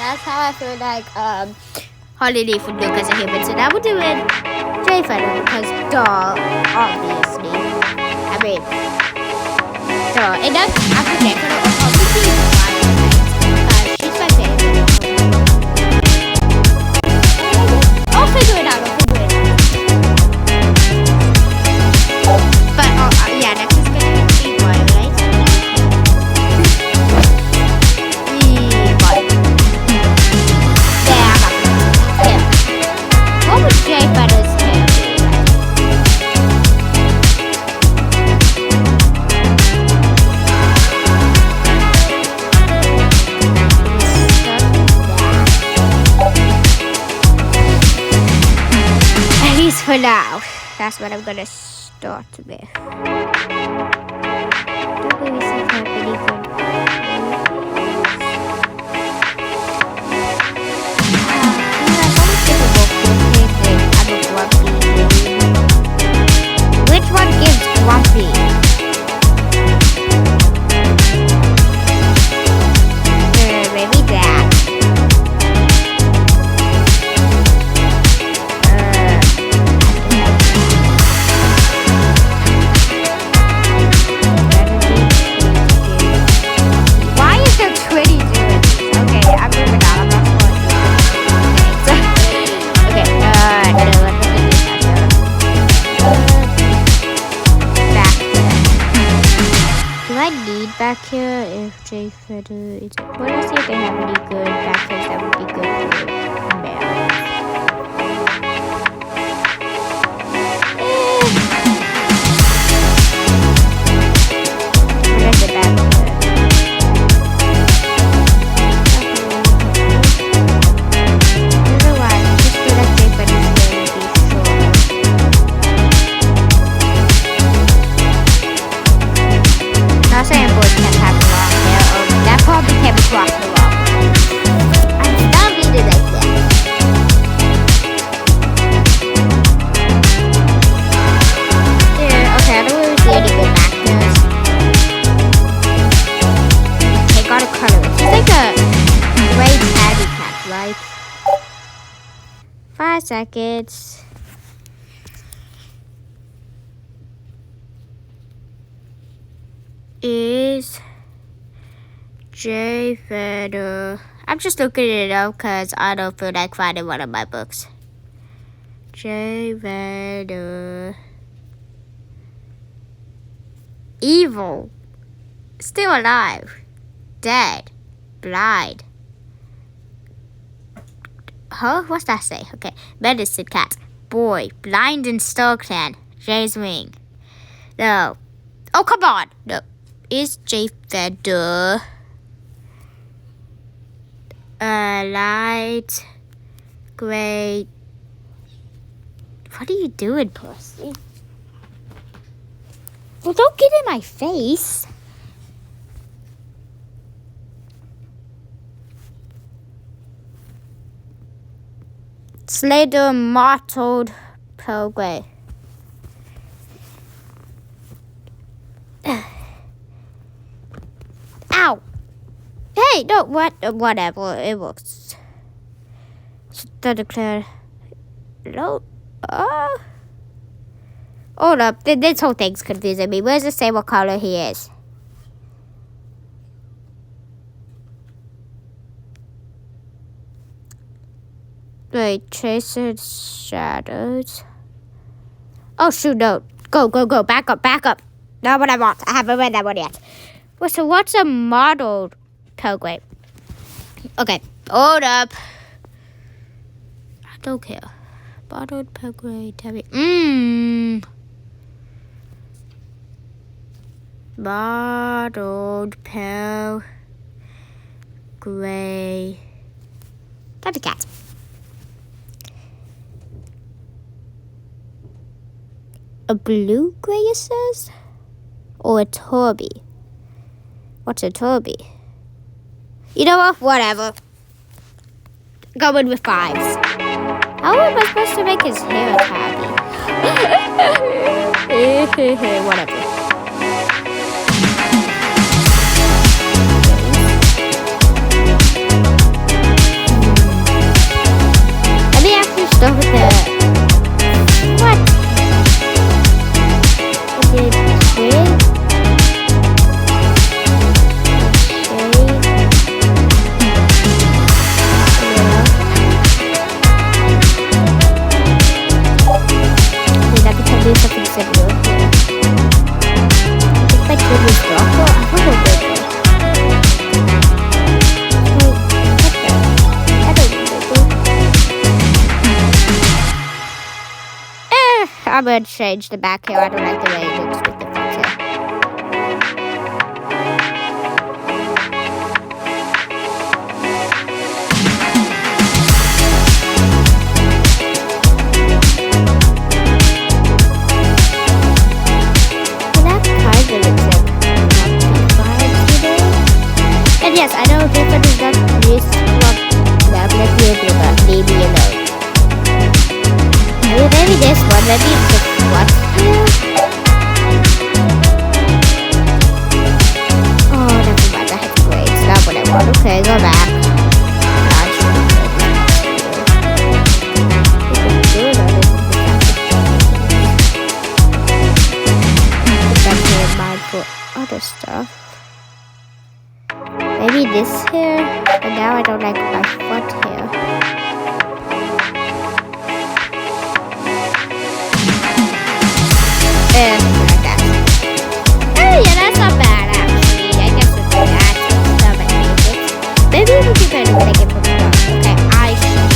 that's how I feel like holiday food look as a human. So now we're doing Jayfeather because duh, obviously. I mean, duh. And that's after Jayfeather, obviously she's my favorite. I'll figure it out. But yeah, next is gonna be boy, right? What would Jayfeather's hair be like? At least for now, that's what I'm gonna start with. Don't really see that really good. Which one gives grumpy? Maybe that. Why is there 20 doing this? Okay, I'm moving on. I'm not supposed to do this. Okay, do I need back here if Jayfeather is... Well, let's see if they have any good back here that would be good for males. Where's the back here? Otherwise, just feel like Jayfeather's hair would be short. Not saying boys can't have long hair, or that probably came across the wrong way. I'm not really like that. Yeah, okay, I don't really see any good back hairs. Okay, gotta color it. He's like a gray tabby cat, right? 5 seconds. Is Jayfeather. I'm just looking it up because I don't feel like finding one of my books. Jayfeather. Evil. Still alive. Dead. Blind. Huh? What's that say? Okay. Medicine cat. Boy. Blind and still can. Jay's wing. No. Oh, come on. No. Is Jayfeather light gray? What are you doing, Pussy? Well, don't get in my face. Slater mottled pale gray. Ow! Hey, no, whatever, it works. So declare. No, hold up, this whole thing's confusing me. Where's it say what color he is? Wait, traces shadows. Oh shoot, no. Go, back up. Not what I want. I haven't read that one yet. Well, so what's a modeled pilgrim? Okay, hold up. I don't care. Modeled pilgrim, Modeled pilgrim. That's a cat. A blue gray, it says? Or a Toby? What's a Toby? You know what? Whatever. Going with 5s. How am I supposed to make his hair tabby? Whatever. I'm gonna change the back hair. I don't like the way it looks with the front hair. And yes, I know Jayfeather is not this one. But let me leave me alone. Maybe this one, maybe it's the what here? Oh, never mind, I have to wait. It's not what I want. Okay, go back. For other stuff. Maybe this hair, but now I don't like my front hair. And like that. Oh yeah, that's not bad actually. I guess we'll do that. Stuff and basics. Maybe we can kind of make it from the top. Okay, I should.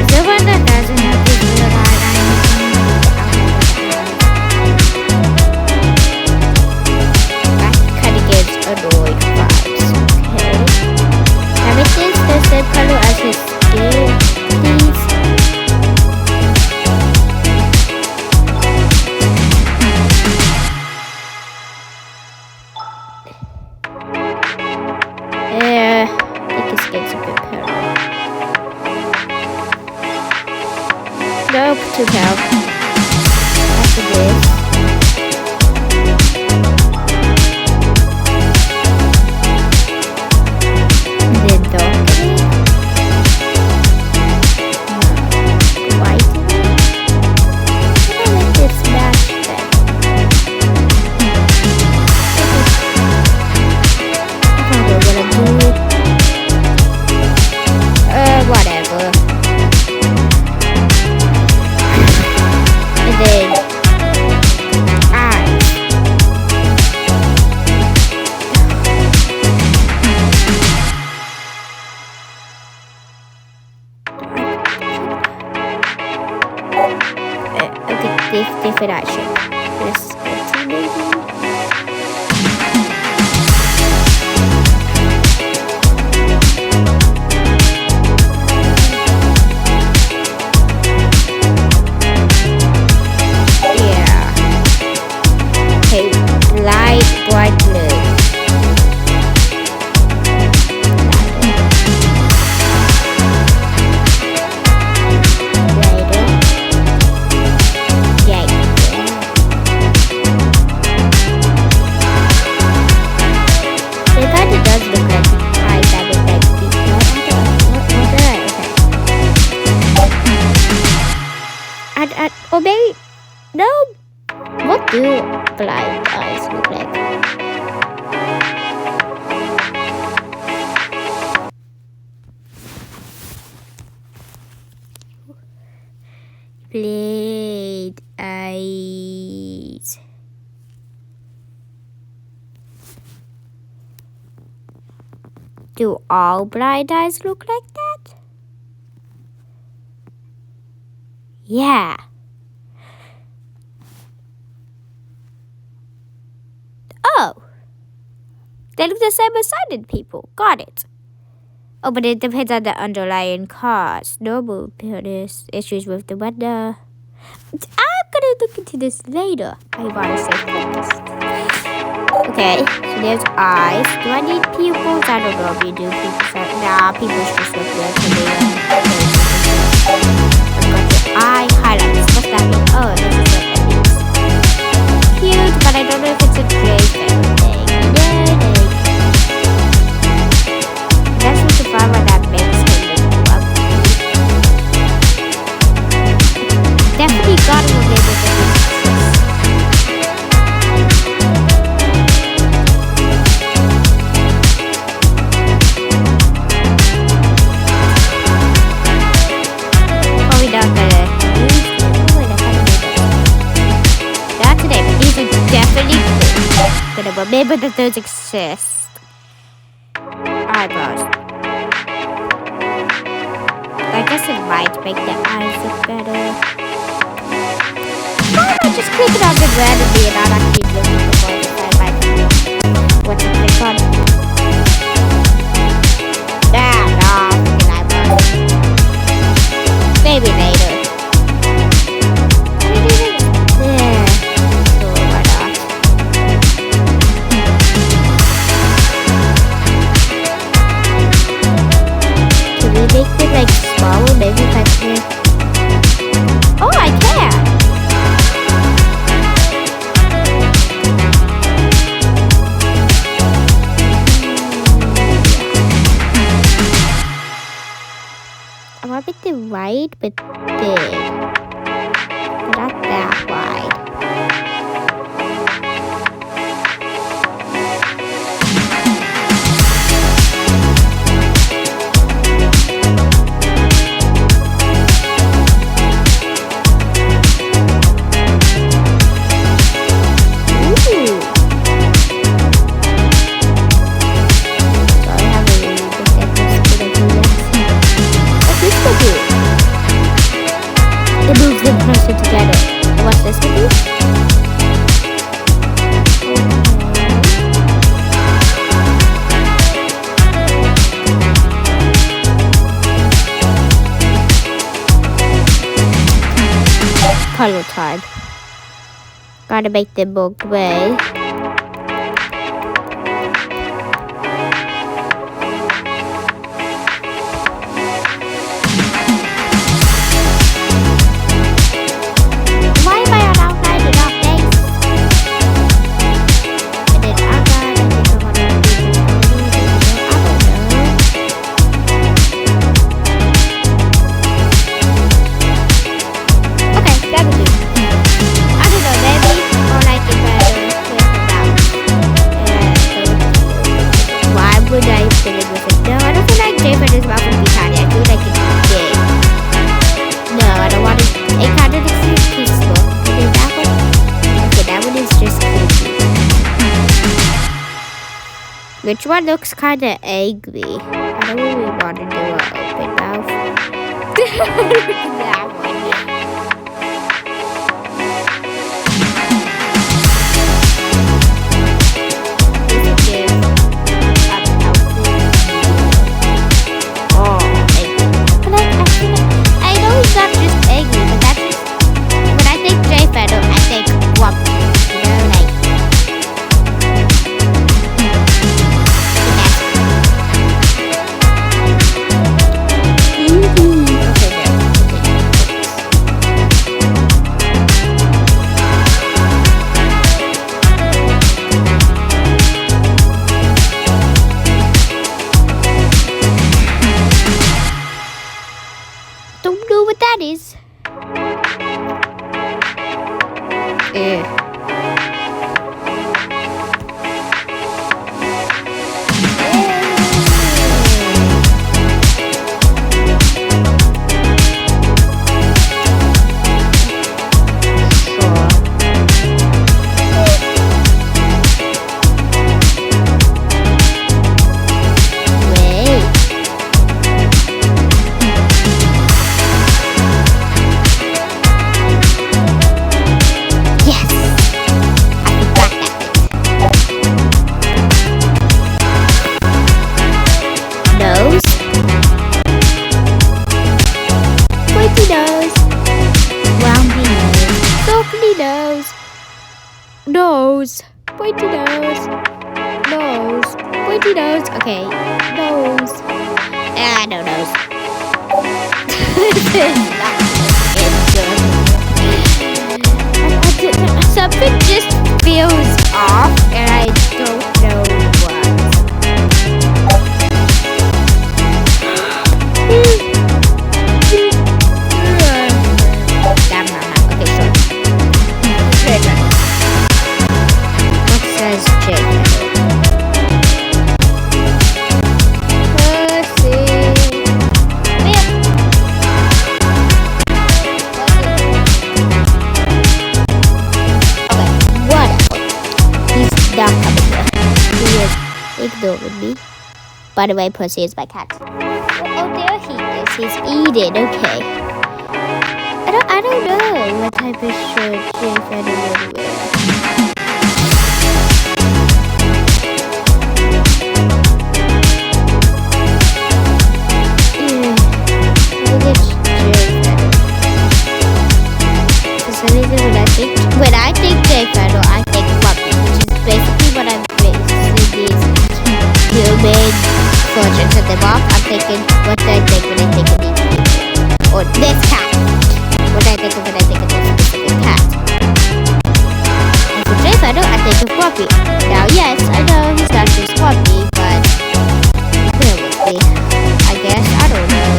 The one that doesn't have this little eyeliner. That kind of gives annoyed vibes. Okay. Now make this the same color as his skin, please. I think his skin's a bit pale. Nope, too pale. After this. And then darkening. Whitening. I'm gonna let this match then. I don't know what I'm doing. Whatever. And then eyes. Okay, different eye shape. Let's go to maybe. Light bright blue. Lighter. Yeah. So it kind of does look like eyes that look like people. Okay. Or maybe no. What do blind eyes look like? Blind eyes. Do all blind eyes look like that? Yeah. Oh, they look the same as sighted people. Got it. Oh, but it depends on the underlying cause. Normal issues with the weather. I'm gonna look into this later. I wanna stay focused. Okay, so there's eyes. Do I need pupils? I don't know if you do pupils. Nah, pupils just look good to me. I've got the eye highlights. What's that mean? Oh, this is what that means. Cute, but I don't know if it's a Jayfeather thing. That's what the flower that makes him look lovely. Definitely got him a little bit. Probably not gonna use them. Not today, but these are definitely cool. Gonna remember that those exist. Eyebrows. I guess it might make the eyes look better. Why am I just clicking on it randomly and not actually looking for it? I might want to click on it. Maybe later. Yeah. So why not? Can we make it like smaller? Maybe if I can. Oh, I can. I want it to wide but big. But not that wide. Ooh. So I have a really good decoration. What's this for you? It moves them closer together. And what's this for you? Color time. Gotta make them more gray. Why am I on outline and not base? And then outline, I think I want to do I don't know. Okay, that will do. I don't know, maybe or like it better with without. Why would I fill it with it? No, I don't feel like Jayfeather's mouth would be tiny. I feel like it's big. No, I don't want it. It kind of looks too peaceful. And then that one? Okay, that one is just creepy. Which one looks kind of angry? I don't really want to do an open mouth. That one. Don't know what that is. Nose, pointy nose, nose, pointy nose. Okay, nose. No nose. Something just feels off, and I don't know what. Ignoring me. By the way, Pussy is my cat. Oh, there he is. He's eating. Okay. I don't know what type of shirt Jayfeather would wear. When I think Jayfeather, I think puppy, which is basically what I'm basing these human versions of them off. I'm thinking what do I think when I think of these people, or this cat. What do I think of when I think of this specific cat? And for Jayfeather, I think of puppy. Now, yes, I know he's not just puppy, but where would be? I guess I don't know.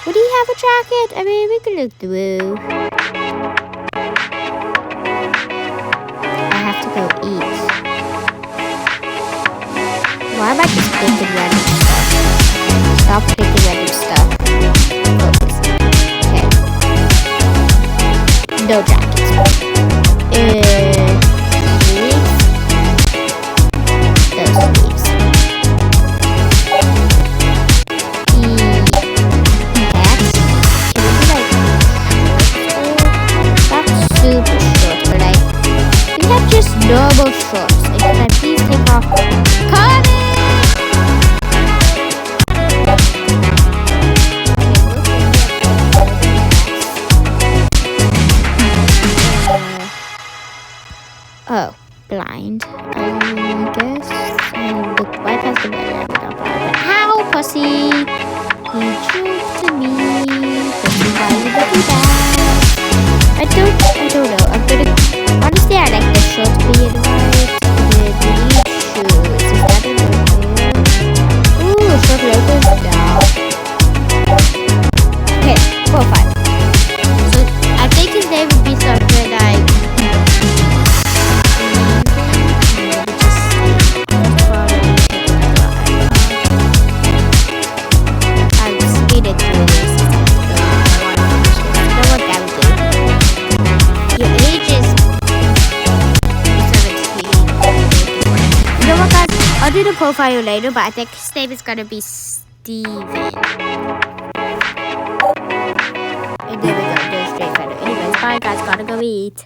Would he have a jacket? I mean, we could look through. Go eat. Why am I just thinking random stuff? Stop thinking random stuff. Focus. Okay. No jackets. Sleeves. Those sleeves. Hats. Can we do like not super short, but like not just normal shorts. And can I please take off? Cut it! Oh, blind. I guess I look right past the barrier. I'm not blind. But how, pussy? He joked to me. Pussy, why would you do that? I don't know. I'm gonna. Honestly, I like the shorts being white. The blue shoes. Is that a logo? Ooh, short logos now. Okay, 4 or 5. So I think his name would be something like. I'm speeding through this. You know what that would do? Your age is 17. You know what, guys? I'll do the profile later, but I think his name is gonna be Steven. And there we go, there's Jayfeather. Anyways, bye guys, gotta go eat.